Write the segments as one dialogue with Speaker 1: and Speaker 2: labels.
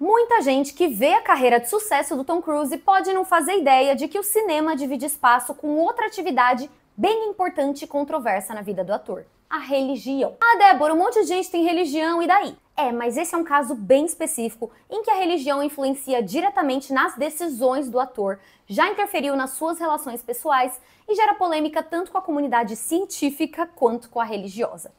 Speaker 1: Muita gente que vê a carreira de sucesso do Tom Cruise pode não fazer ideia de que o cinema divide espaço com outra atividade bem importante e controversa na vida do ator: a religião. Ah, Débora, um monte de gente tem religião, e daí? Mas esse é um caso bem específico em que a religião influencia diretamente nas decisões do ator, já interferiu nas suas relações pessoais e gera polêmica tanto com a comunidade científica quanto com a religiosa.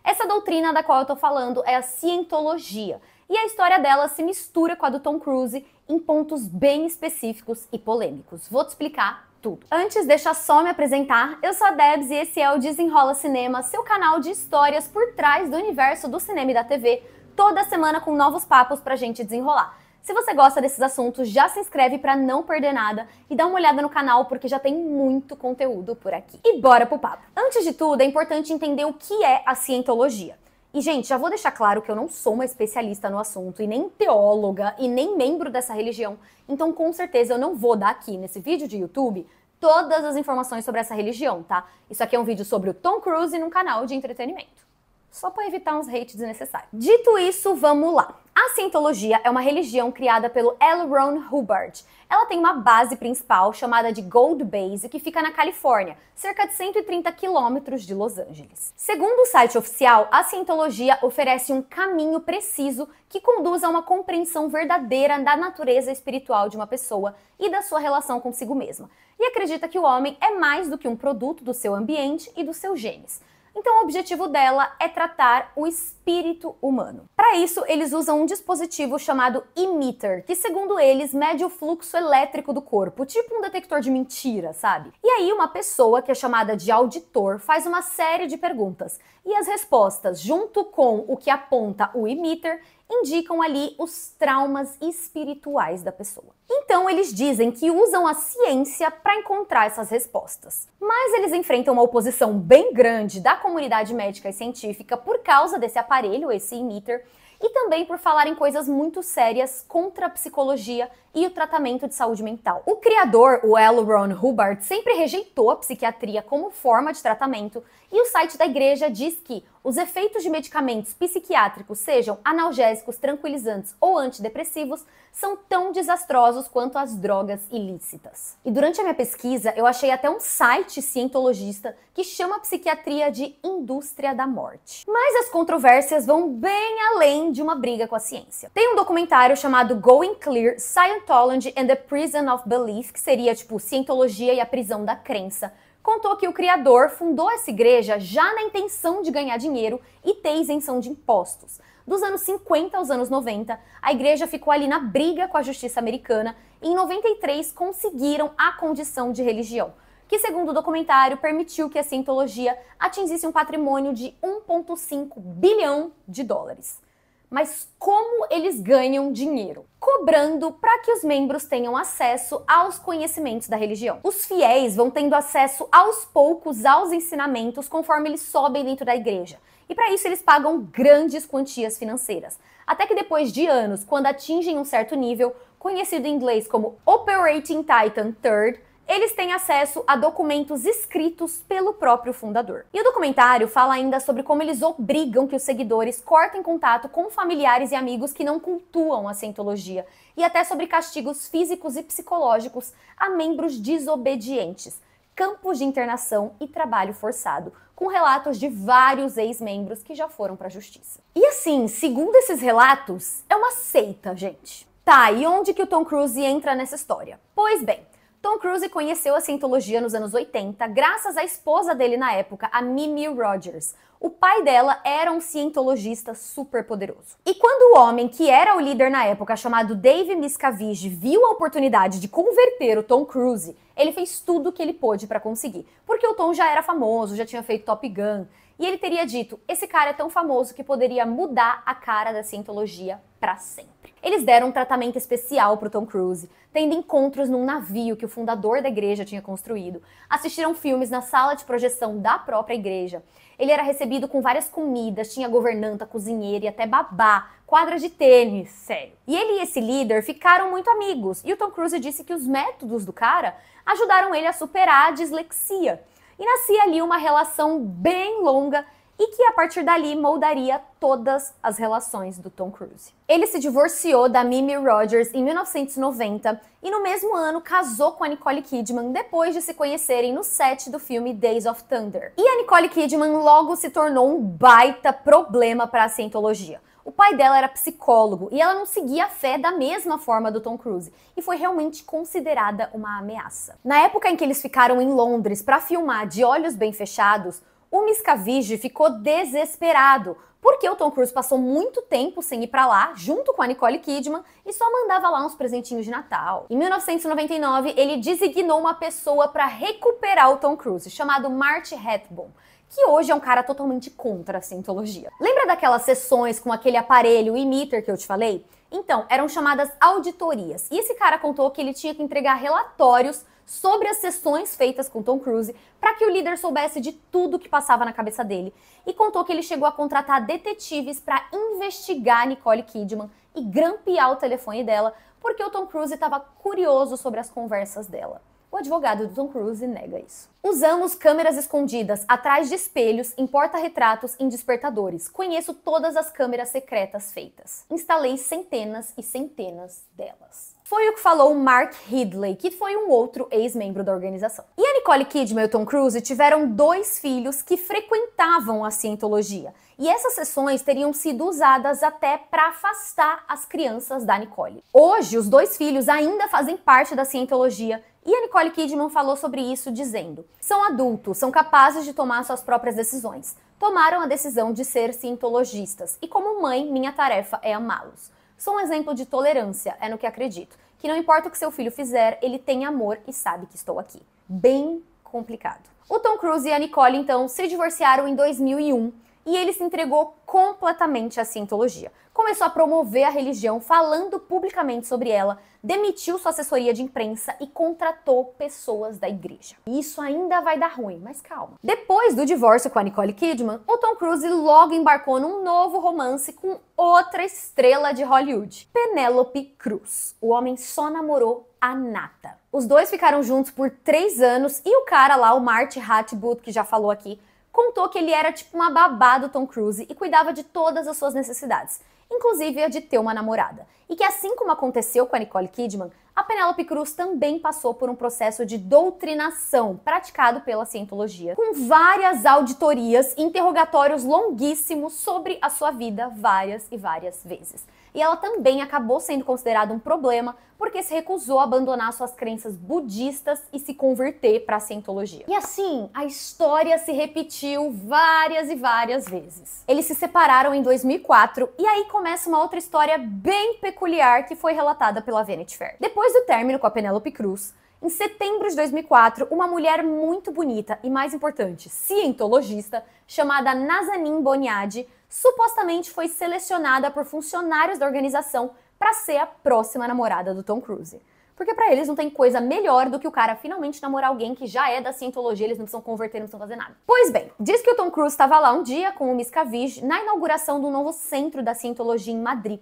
Speaker 1: Essa doutrina da qual eu tô falando é a cientologia, e a história dela se mistura com a do Tom Cruise em pontos bem específicos e polêmicos. Vou te explicar tudo. Antes, deixa só me apresentar. Eu sou a Debs e esse é o Desenrola Cinema, seu canal de histórias por trás do universo do cinema e da TV, toda semana com novos papos pra gente desenrolar. Se você gosta desses assuntos, já se inscreve pra não perder nada e dá uma olhada no canal porque já tem muito conteúdo por aqui. E bora pro papo! Antes de tudo, é importante entender o que é a cientologia. E, gente, já vou deixar claro que eu não sou uma especialista no assunto, e nem teóloga, e nem membro dessa religião. Então, com certeza, eu não vou dar aqui, nesse vídeo de YouTube, todas as informações sobre essa religião, tá? Isso aqui é um vídeo sobre o Tom Cruise num canal de entretenimento. Só para evitar uns hates desnecessários. Dito isso, vamos lá. A cientologia é uma religião criada pelo L. Ron Hubbard. Ela tem uma base principal chamada de Gold Base, que fica na Califórnia, cerca de 130 quilômetros de Los Angeles. Segundo o site oficial, a cientologia oferece um caminho preciso que conduz a uma compreensão verdadeira da natureza espiritual de uma pessoa e da sua relação consigo mesma. E acredita que o homem é mais do que um produto do seu ambiente e dos seus genes. Então o objetivo dela é tratar o espírito humano. Para isso, eles usam um dispositivo chamado emitter, que segundo eles mede o fluxo elétrico do corpo, tipo um detector de mentira, sabe? E aí uma pessoa, que é chamada de auditor, faz uma série de perguntas, e as respostas, junto com o que aponta o emitter, indicam ali os traumas espirituais da pessoa. Então eles dizem que usam a ciência para encontrar essas respostas. Mas eles enfrentam uma oposição bem grande da comunidade médica e científica por causa desse aparelho, esse emitter, e também por falar em coisas muito sérias contra a psicologia e o tratamento de saúde mental. O criador, o L. Ron Hubbard, sempre rejeitou a psiquiatria como forma de tratamento, e o site da igreja diz que os efeitos de medicamentos psiquiátricos, sejam analgésicos, tranquilizantes ou antidepressivos, são tão desastrosos quanto as drogas ilícitas. E durante a minha pesquisa, eu achei até um site cientologista que chama a psiquiatria de indústria da morte. Mas as controvérsias vão bem além de uma briga com a ciência. Tem um documentário chamado Going Clear: Scientology and the Prison of Belief, que seria tipo Cientologia e a prisão da crença. Contou que o criador fundou essa igreja já na intenção de ganhar dinheiro e ter isenção de impostos. Dos anos 50 aos anos 90, a igreja ficou ali na briga com a justiça americana e em 93 conseguiram a condição de religião, que segundo o documentário permitiu que a cientologia atingisse um patrimônio de 1,5 bilhão de dólares. Mas como eles ganham dinheiro? Cobrando para que os membros tenham acesso aos conhecimentos da religião. Os fiéis vão tendo acesso aos poucos aos ensinamentos conforme eles sobem dentro da igreja. E para isso eles pagam grandes quantias financeiras. Até que depois de anos, quando atingem um certo nível, conhecido em inglês como Operating Titan III, eles têm acesso a documentos escritos pelo próprio fundador. E o documentário fala ainda sobre como eles obrigam que os seguidores cortem contato com familiares e amigos que não cultuam a cientologia, e até sobre castigos físicos e psicológicos a membros desobedientes, campos de internação e trabalho forçado, com relatos de vários ex-membros que já foram para a justiça. E assim, segundo esses relatos, é uma seita, gente. Tá, e onde que o Tom Cruise entra nessa história? Pois bem, Tom Cruise conheceu a cientologia nos anos 80 graças à esposa dele na época, a Mimi Rogers. O pai dela era um cientologista super poderoso. E quando o homem que era o líder na época, chamado Dave Miscavige, viu a oportunidade de converter o Tom Cruise, ele fez tudo o que ele pôde para conseguir. Porque o Tom já era famoso, já tinha feito Top Gun, e ele teria dito: esse cara é tão famoso que poderia mudar a cara da cientologia para sempre. Eles deram um tratamento especial para o Tom Cruise, tendo encontros num navio que o fundador da igreja tinha construído, assistiram filmes na sala de projeção da própria igreja. Ele era recebido com várias comidas, tinha governanta, cozinheira e até babá, quadra de tênis, sério. E ele e esse líder ficaram muito amigos, e o Tom Cruise disse que os métodos do cara ajudaram ele a superar a dislexia. E nascia ali uma relação bem longa e que a partir dali moldaria todas as relações do Tom Cruise. Ele se divorciou da Mimi Rogers em 1990 e no mesmo ano casou com a Nicole Kidman depois de se conhecerem no set do filme Days of Thunder. E a Nicole Kidman logo se tornou um baita problema para a cientologia. O pai dela era psicólogo e ela não seguia a fé da mesma forma do Tom Cruise e foi realmente considerada uma ameaça. Na época em que eles ficaram em Londres para filmar De Olhos Bem Fechados, o Miscavige ficou desesperado, porque o Tom Cruise passou muito tempo sem ir pra lá, junto com a Nicole Kidman, e só mandava lá uns presentinhos de Natal. Em 1999, ele designou uma pessoa para recuperar o Tom Cruise, chamado Marty Rathbone, que hoje é um cara totalmente contra a cientologia. Lembra daquelas sessões com aquele aparelho emitter que eu te falei? Então, eram chamadas auditorias, e esse cara contou que ele tinha que entregar relatórios sobre as sessões feitas com Tom Cruise para que o líder soubesse de tudo que passava na cabeça dele, e contou que ele chegou a contratar detetives para investigar Nicole Kidman e grampear o telefone dela, porque o Tom Cruise estava curioso sobre as conversas dela. O advogado do Tom Cruise nega isso. Usamos câmeras escondidas atrás de espelhos, em porta-retratos, em despertadores. Conheço todas as câmeras secretas feitas. Instalei centenas e centenas delas. Foi o que falou o Mark Ridley, que foi um outro ex-membro da organização. E a Nicole Kidman e o Tom Cruise tiveram 2 filhos que frequentavam a cientologia. E essas sessões teriam sido usadas até para afastar as crianças da Nicole. Hoje, os 2 filhos ainda fazem parte da cientologia. E a Nicole Kidman falou sobre isso dizendo: são adultos, são capazes de tomar suas próprias decisões. Tomaram a decisão de ser cientologistas. E como mãe, minha tarefa é amá-los. Sou um exemplo de tolerância, é no que acredito. Que não importa o que seu filho fizer, ele tem amor e sabe que estou aqui. Bem complicado. O Tom Cruise e a Nicole, então, se divorciaram em 2001 e ele se entregou completamente à cientologia. Começou a promover a religião, falando publicamente sobre ela, demitiu sua assessoria de imprensa e contratou pessoas da igreja. Isso ainda vai dar ruim, mas calma. Depois do divórcio com a Nicole Kidman, o Tom Cruise logo embarcou num novo romance com outra estrela de Hollywood, Penélope Cruz. O homem só namorou a nata. Os dois ficaram juntos por 3 anos e o cara lá, o Marty Rathbone, que já falou aqui, contou que ele era tipo uma babá do Tom Cruise e cuidava de todas as suas necessidades, inclusive a de ter uma namorada. E que assim como aconteceu com a Nicole Kidman, a Penélope Cruz também passou por um processo de doutrinação praticado pela cientologia, com várias auditorias e interrogatórios longuíssimos sobre a sua vida várias e várias vezes. E ela também acabou sendo considerada um problema porque se recusou a abandonar suas crenças budistas e se converter para a cientologia. E assim, a história se repetiu várias e várias vezes. Eles se separaram em 2004 e aí começa uma outra história bem peculiar que foi relatada pela Vanity Fair. Depois do término com a Penélope Cruz, em setembro de 2004, uma mulher muito bonita e, mais importante, cientologista, chamada Nazanin Boniadi, supostamente foi selecionada por funcionários da organização para ser a próxima namorada do Tom Cruise. Porque para eles não tem coisa melhor do que o cara finalmente namorar alguém que já é da cientologia, eles não precisam converter, não precisam fazer nada. Pois bem, diz que o Tom Cruise estava lá um dia com o Miscavige na inauguração do novo centro da cientologia em Madrid.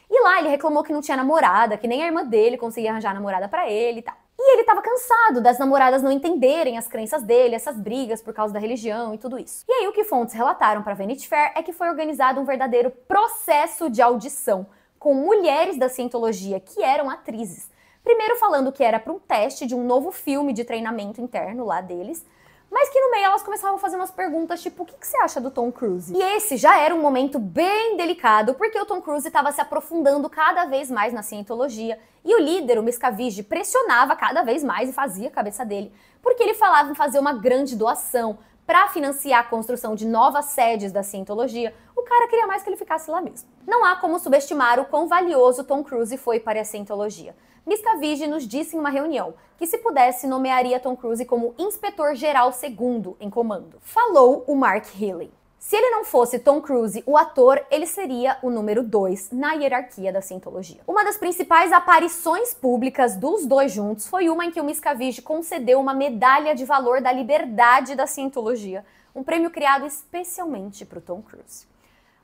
Speaker 1: E lá ele reclamou que não tinha namorada, que nem a irmã dele conseguia arranjar namorada pra ele e tal. E ele tava cansado das namoradas não entenderem as crenças dele, essas brigas por causa da religião e tudo isso. E aí o que fontes relataram pra Vanity Fair é que foi organizado um verdadeiro processo de audição com mulheres da cientologia que eram atrizes. Primeiro falando que era para um teste de um novo filme de treinamento interno lá deles, mas que no meio elas começavam a fazer umas perguntas tipo, o que você acha do Tom Cruise? E esse já era um momento bem delicado, porque o Tom Cruise estava se aprofundando cada vez mais na cientologia, e o líder, o Miscavige, pressionava cada vez mais e fazia a cabeça dele, porque ele falava em fazer uma grande doação para financiar a construção de novas sedes da cientologia. O cara queria mais que ele ficasse lá mesmo. Não há como subestimar o quão valioso Tom Cruise foi para a cientologia. Miscavige nos disse em uma reunião que, se pudesse, nomearia Tom Cruise como inspetor-geral segundo em comando. Falou o Mark Healey. Se ele não fosse Tom Cruise, o ator, ele seria o número 2 na hierarquia da cientologia. Uma das principais aparições públicas dos dois juntos foi uma em que o Miscavige concedeu uma medalha de valor da liberdade da cientologia, um prêmio criado especialmente para o Tom Cruise.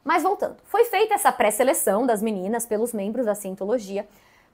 Speaker 1: Mas voltando, foi feita essa pré-seleção das meninas pelos membros da cientologia,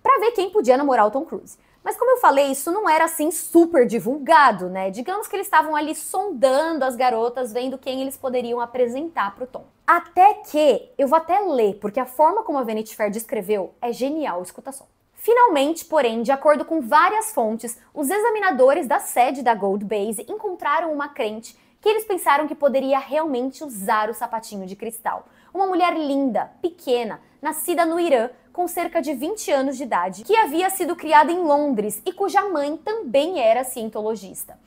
Speaker 1: pra ver quem podia namorar o Tom Cruise. Mas como eu falei, isso não era assim super divulgado, né? Digamos que eles estavam ali sondando as garotas, vendo quem eles poderiam apresentar pro Tom. Até que, eu vou até ler, porque a forma como a Vanity Fair descreveu é genial, escuta só. Finalmente, porém, de acordo com várias fontes, os examinadores da sede da Gold Base encontraram uma crente que eles pensaram que poderia realmente usar o sapatinho de cristal. Uma mulher linda, pequena, nascida no Irã, com cerca de 20 anos de idade, que havia sido criada em Londres e cuja mãe também era cientologista.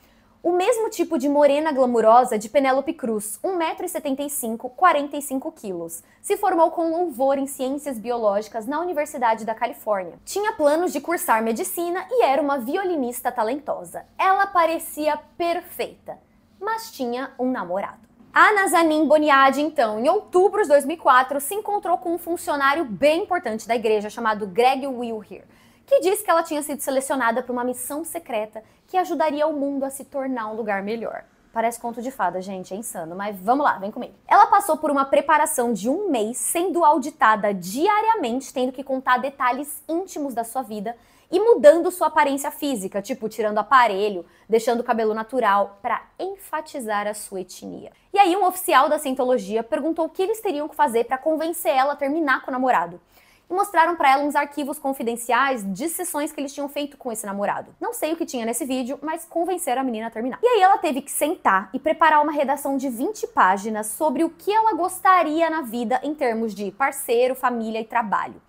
Speaker 1: O mesmo tipo de morena glamurosa de Penélope Cruz, 1,75 m, 45 quilos. Se formou com louvor em ciências biológicas na Universidade da Califórnia. Tinha planos de cursar medicina e era uma violinista talentosa. Ela parecia perfeita, mas tinha um namorado. A Nazanin Boniadi, então, em outubro de 2004, se encontrou com um funcionário bem importante da igreja chamado Greg Wilher, que disse que ela tinha sido selecionada para uma missão secreta que ajudaria o mundo a se tornar um lugar melhor. Parece conto de fada, gente, é insano, mas vamos lá, vem comigo. Ela passou por uma preparação de 1 mês, sendo auditada diariamente, tendo que contar detalhes íntimos da sua vida e mudando sua aparência física, tipo tirando aparelho, deixando o cabelo natural, para enfatizar a sua etnia. E aí um oficial da Scientologia perguntou o que eles teriam que fazer para convencer ela a terminar com o namorado. E mostraram para ela uns arquivos confidenciais de sessões que eles tinham feito com esse namorado. Não sei o que tinha nesse vídeo, mas convenceram a menina a terminar. E aí ela teve que sentar e preparar uma redação de 20 páginas sobre o que ela gostaria na vida em termos de parceiro, família e trabalho.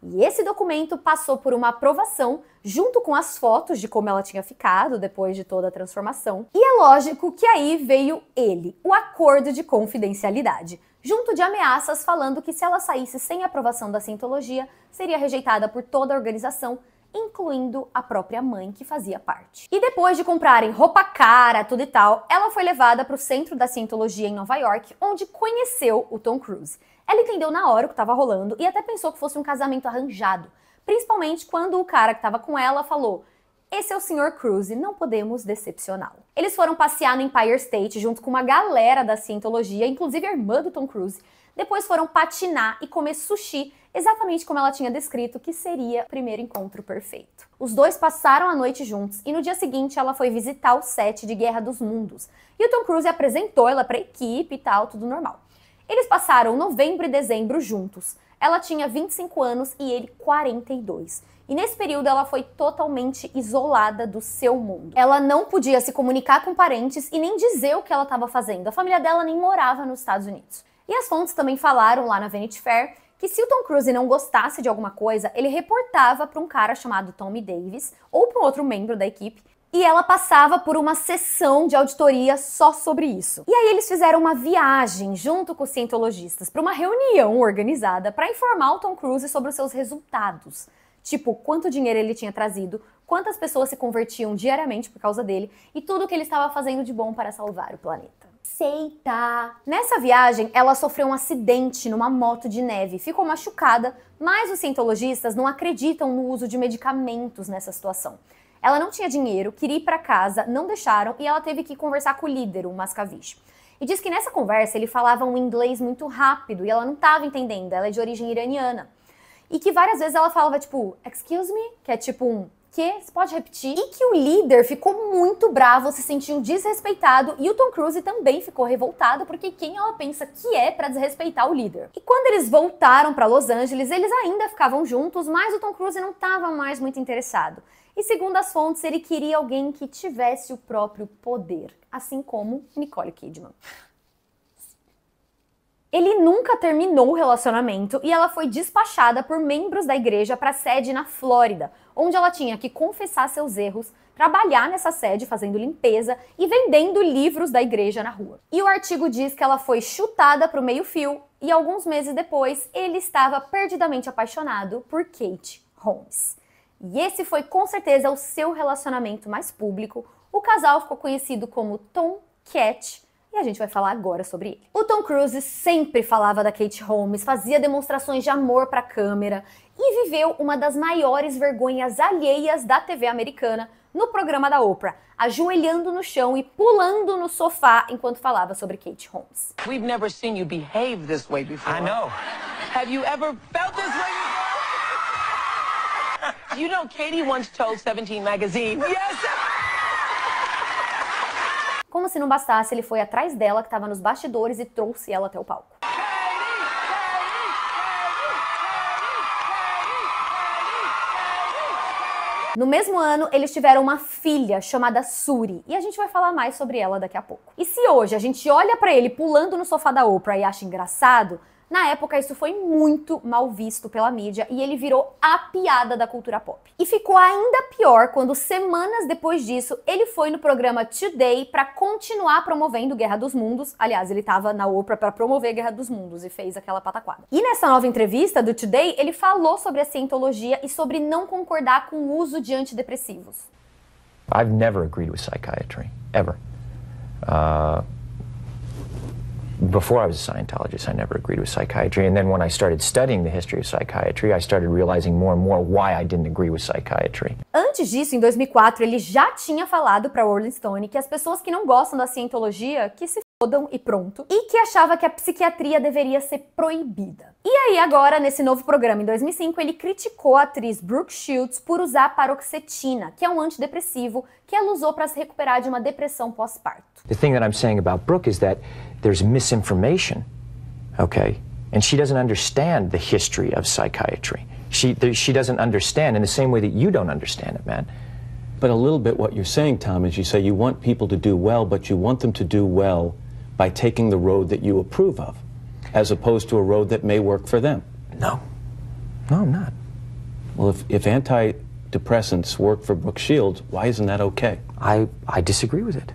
Speaker 1: E esse documento passou por uma aprovação, junto com as fotos de como ela tinha ficado depois de toda a transformação. E é lógico que aí veio ele, o acordo de confidencialidade, junto de ameaças falando que se ela saísse sem aprovação da Scientologia, seria rejeitada por toda a organização, incluindo a própria mãe que fazia parte. E depois de comprarem roupa cara, tudo e tal, ela foi levada para o centro da Scientologia em Nova York, onde conheceu o Tom Cruise. Ela entendeu na hora o que estava rolando e até pensou que fosse um casamento arranjado, principalmente quando o cara que estava com ela falou: "Esse é o Sr. Cruise, não podemos decepcioná-lo". Eles foram passear no Empire State junto com uma galera da Scientologia, inclusive a irmã do Tom Cruise. Depois foram patinar e comer sushi, exatamente como ela tinha descrito que seria o primeiro encontro perfeito. Os dois passaram a noite juntos e no dia seguinte ela foi visitar o set de Guerra dos Mundos. E o Tom Cruise apresentou ela para a equipe e tal, tudo normal. Eles passaram novembro e dezembro juntos. Ela tinha 25 anos e ele 42. E nesse período ela foi totalmente isolada do seu mundo. Ela não podia se comunicar com parentes e nem dizer o que ela estava fazendo. A família dela nem morava nos Estados Unidos. E as fontes também falaram lá na Vanity Fair que se o Tom Cruise não gostasse de alguma coisa, ele reportava para um cara chamado Tommy Davis ou para um outro membro da equipe. E ela passava por uma sessão de auditoria só sobre isso. E aí eles fizeram uma viagem junto com os cientologistas para uma reunião organizada para informar o Tom Cruise sobre os seus resultados. Tipo, quanto dinheiro ele tinha trazido, quantas pessoas se convertiam diariamente por causa dele e tudo o que ele estava fazendo de bom para salvar o planeta. Seita! Nessa viagem, ela sofreu um acidente numa moto de neve, ficou machucada, mas os cientologistas não acreditam no uso de medicamentos nessa situação. Ela não tinha dinheiro, queria ir para casa, não deixaram e ela teve que conversar com o líder, o Mascavige. E diz que nessa conversa ele falava um inglês muito rápido e ela não estava entendendo, ela é de origem iraniana. E que várias vezes ela falava tipo, excuse me, que é tipo um, que? Você pode repetir? E que o líder ficou muito bravo, se sentiu desrespeitado e o Tom Cruise também ficou revoltado porque quem ela pensa que é para desrespeitar o líder? E quando eles voltaram para Los Angeles, eles ainda ficavam juntos, mas o Tom Cruise não estava mais muito interessado. E segundo as fontes, ele queria alguém que tivesse o próprio poder, assim como Nicole Kidman. Ele nunca terminou o relacionamento e ela foi despachada por membros da igreja para a sede na Flórida, onde ela tinha que confessar seus erros, trabalhar nessa sede fazendo limpeza e vendendo livros da igreja na rua. E o artigo diz que ela foi chutada para o meio-fio e alguns meses depois ele estava perdidamente apaixonado por Kate Holmes. E esse foi com certeza o seu relacionamento mais público. O casal ficou conhecido como Tom Cat e a gente vai falar agora sobre ele. O Tom Cruise sempre falava da Kate Holmes, fazia demonstrações de amor para a câmera e viveu uma das maiores vergonhas alheias da TV americana no programa da Oprah, ajoelhando no chão e pulando no sofá enquanto falava sobre Kate Holmes.
Speaker 2: We've never seen you behave this way before.
Speaker 3: I know.
Speaker 2: Have you ever felt this way before? You know, Katie once told 17 Magazine, yes!
Speaker 1: Como se não bastasse, ele foi atrás dela, que estava nos bastidores, e trouxe ela até o palco. No mesmo ano, eles tiveram uma filha chamada Suri, e a gente vai falar mais sobre ela daqui a pouco. E se hoje a gente olha pra ele pulando no sofá da Oprah e acha engraçado, na época isso foi muito mal visto pela mídia e ele virou a piada da cultura pop. E ficou ainda pior quando, semanas depois disso, ele foi no programa Today pra continuar promovendo Guerra dos Mundos. Aliás, ele tava na Oprah pra promover Guerra dos Mundos e fez aquela pataquada. E nessa nova entrevista do Today, ele falou sobre a cientologia e sobre não concordar com o uso de antidepressivos.
Speaker 3: I've never agreed with psychiatry, ever. Before I was a Scientologist, I never agreed with psychiatry. And then when I started studying the history of psychiatry, I started realizing more and more why I didn't agree with psychiatry.
Speaker 1: Antes disso, em 2004, ele já tinha falado para Rolling Stone que as pessoas que não gostam da cientologia, que se fodam e pronto, e que achava que a psiquiatria deveria ser proibida. E aí agora, nesse novo programa, em 2005, ele criticou a atriz Brooke Shields por usar paroxetina, que é um antidepressivo que ela usou para se recuperar de uma depressão pós-parto.
Speaker 3: The thing that I'm saying about Brooke is that there's misinformation, okay? And she doesn't understand the history of psychiatry. She doesn't understand in the same way that you don't understand it, man.
Speaker 4: But a little bit what you're saying, Tom, is you say you want people to do well, but you want them to do well by taking the road that you approve of, as opposed to a road that may work for them.
Speaker 3: No, I'm not.
Speaker 4: Well, if antidepressants work for Brooke Shields, why isn't that okay?
Speaker 3: I disagree with it.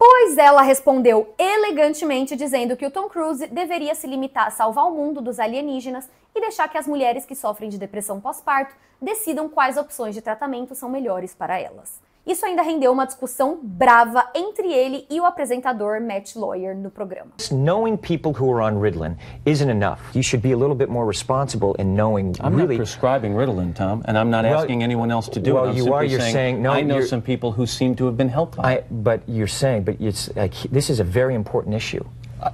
Speaker 1: Pois ela respondeu elegantemente dizendo que o Tom Cruise deveria se limitar a salvar o mundo dos alienígenas e deixar que as mulheres que sofrem de depressão pós-parto decidam quais opções de tratamento são melhores para elas. Isso ainda rendeu uma discussão brava entre ele e o apresentador Matt Lauer no programa.
Speaker 3: Knowing people who are on Ritalin isn't enough. You should be a little bit more responsible in knowing
Speaker 4: I'm
Speaker 3: really...
Speaker 4: not prescribing Ritalin, Tom, and I'm not asking anyone else to do it. I'm
Speaker 3: you are.
Speaker 4: simply
Speaker 3: You're saying no.
Speaker 4: I know some people who seem to have been helped by it.
Speaker 3: But it's like this is a very important issue.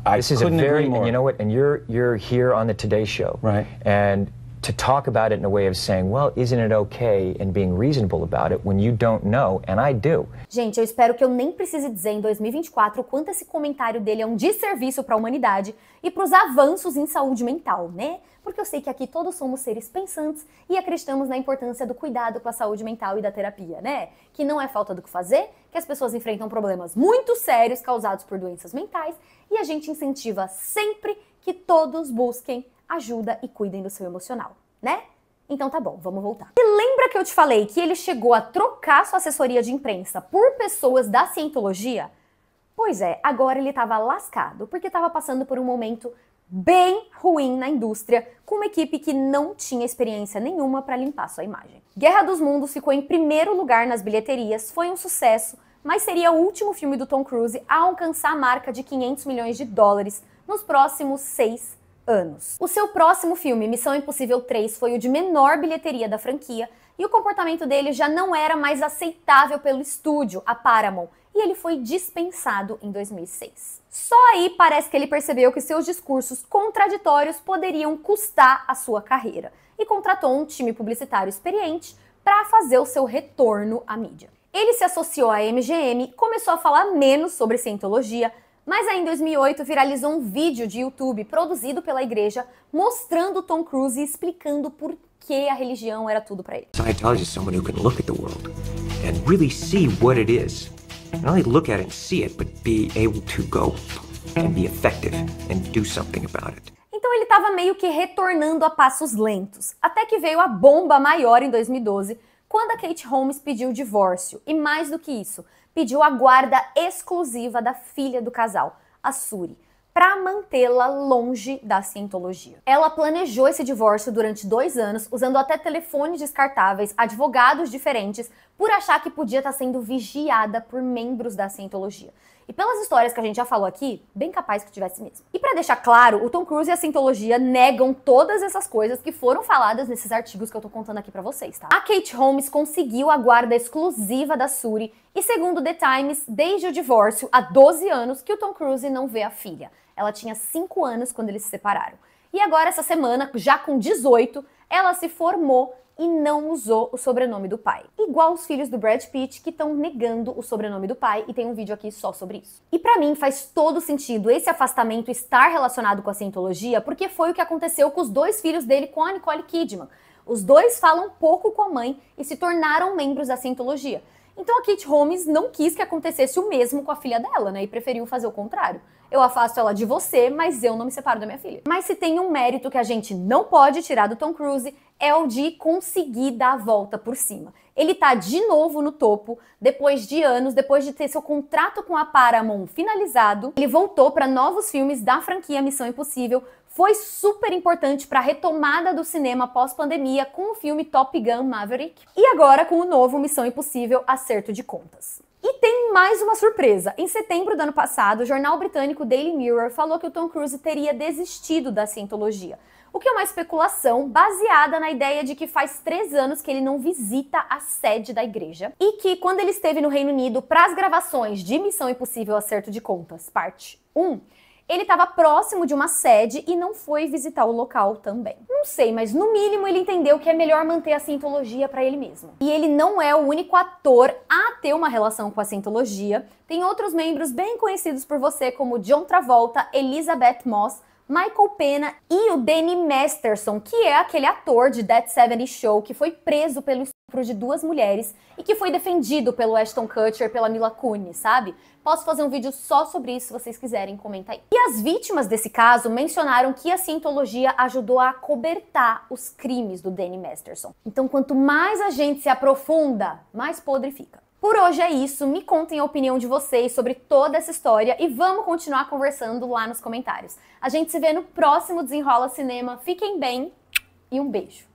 Speaker 4: I
Speaker 3: This is
Speaker 4: couldn't
Speaker 3: a very,
Speaker 4: agree more.
Speaker 3: and you know what? And you're here on the Today Show,
Speaker 4: Right?
Speaker 3: And to talk about it in a way of saying, well, isn't it okay, and being reasonable about it when you don't know, and I do.
Speaker 1: Gente, eu espero que eu nem precise dizer em 2024 o quanto esse comentário dele é um desserviço para a humanidade e para os avanços em saúde mental, né? Porque eu sei que aqui todos somos seres pensantes e acreditamos na importância do cuidado com a saúde mental e da terapia, né? Que não é falta do que fazer, que as pessoas enfrentam problemas muito sérios causados por doenças mentais e a gente incentiva sempre que todos busquem ajuda e cuidem do seu emocional, né? Então tá bom, vamos voltar. E lembra que eu te falei que ele chegou a trocar sua assessoria de imprensa por pessoas da cientologia? Pois é, agora ele estava lascado, porque estava passando por um momento bem ruim na indústria, com uma equipe que não tinha experiência nenhuma para limpar sua imagem. Guerra dos Mundos ficou em primeiro lugar nas bilheterias, foi um sucesso, mas seria o último filme do Tom Cruise a alcançar a marca de 500 milhões de dólares nos próximos 6 anos. O seu próximo filme, Missão Impossível 3, foi o de menor bilheteria da franquia e o comportamento dele já não era mais aceitável pelo estúdio, a Paramount, e ele foi dispensado em 2006. Só aí parece que ele percebeu que seus discursos contraditórios poderiam custar a sua carreira e contratou um time publicitário experiente para fazer o seu retorno à mídia. Ele se associou à MGM, começou a falar menos sobre cientologia, mas aí em 2008 viralizou um vídeo de YouTube produzido pela igreja mostrando Tom Cruise e explicando por que a religião era tudo para ele.
Speaker 5: Scientology is someone who can look at the world and really see what it is. Not only look at it and see it, but be able to go and be effective and do something about it.
Speaker 1: Então ele estava meio que retornando a passos lentos, até que veio a bomba maior em 2012, quando a Kate Holmes pediu o divórcio, e mais do que isso, pediu a guarda exclusiva da filha do casal, a Suri, para mantê-la longe da cientologia. Ela planejou esse divórcio durante 2 anos, usando até telefones descartáveis, advogados diferentes, por achar que podia estar sendo vigiada por membros da cientologia. E pelas histórias que a gente já falou aqui, bem capaz que tivesse mesmo. E pra deixar claro, o Tom Cruise e a cientologia negam todas essas coisas que foram faladas nesses artigos que eu tô contando aqui pra vocês, tá? A Kate Holmes conseguiu a guarda exclusiva da Suri e, segundo The Times, desde o divórcio, há 12 anos que o Tom Cruise não vê a filha. Ela tinha 5 anos quando eles se separaram. E agora, essa semana, já com 18, ela se formou e não usou o sobrenome do pai. Igual os filhos do Brad Pitt, que estão negando o sobrenome do pai, e tem um vídeo aqui só sobre isso. E pra mim faz todo sentido esse afastamento estar relacionado com a cientologia, porque foi o que aconteceu com os dois filhos dele com a Nicole Kidman. Os dois falam pouco com a mãe e se tornaram membros da cientologia. Então a Katie Holmes não quis que acontecesse o mesmo com a filha dela, né? E preferiu fazer o contrário. Eu afasto ela de você, mas eu não me separo da minha filha. Mas se tem um mérito que a gente não pode tirar do Tom Cruise, é o de conseguir dar a volta por cima. Ele tá de novo no topo, depois de anos, depois de ter seu contrato com a Paramount finalizado. Ele voltou para novos filmes da franquia Missão Impossível. Foi super importante para a retomada do cinema pós-pandemia com o filme Top Gun Maverick. E agora com o novo Missão Impossível Acerto de Contas. E tem mais uma surpresa. Em setembro do ano passado, o jornal britânico Daily Mirror falou que o Tom Cruise teria desistido da cientologia. O que é uma especulação baseada na ideia de que faz 3 anos que ele não visita a sede da igreja e que quando ele esteve no Reino Unido para as gravações de Missão Impossível Acerto de Contas, parte 1, ele estava próximo de uma sede e não foi visitar o local também. Não sei, mas no mínimo ele entendeu que é melhor manter a cientologia para ele mesmo. E ele não é o único ator a ter uma relação com a cientologia. Tem outros membros bem conhecidos por você, como John Travolta, Elizabeth Moss, Michael Pena e o Danny Masterson, que é aquele ator de That 70 Show que foi preso pelo estupro de 2 mulheres e que foi defendido pelo Ashton Kutcher, pela Mila Kunis, sabe? Posso fazer um vídeo só sobre isso se vocês quiserem, comenta aí. E as vítimas desse caso mencionaram que a cientologia ajudou a acobertar os crimes do Danny Masterson. Então, quanto mais a gente se aprofunda, mais podre fica. Por hoje é isso, me contem a opinião de vocês sobre toda essa história e vamos continuar conversando lá nos comentários. A gente se vê no próximo Desenrola Cinema, fiquem bem e um beijo!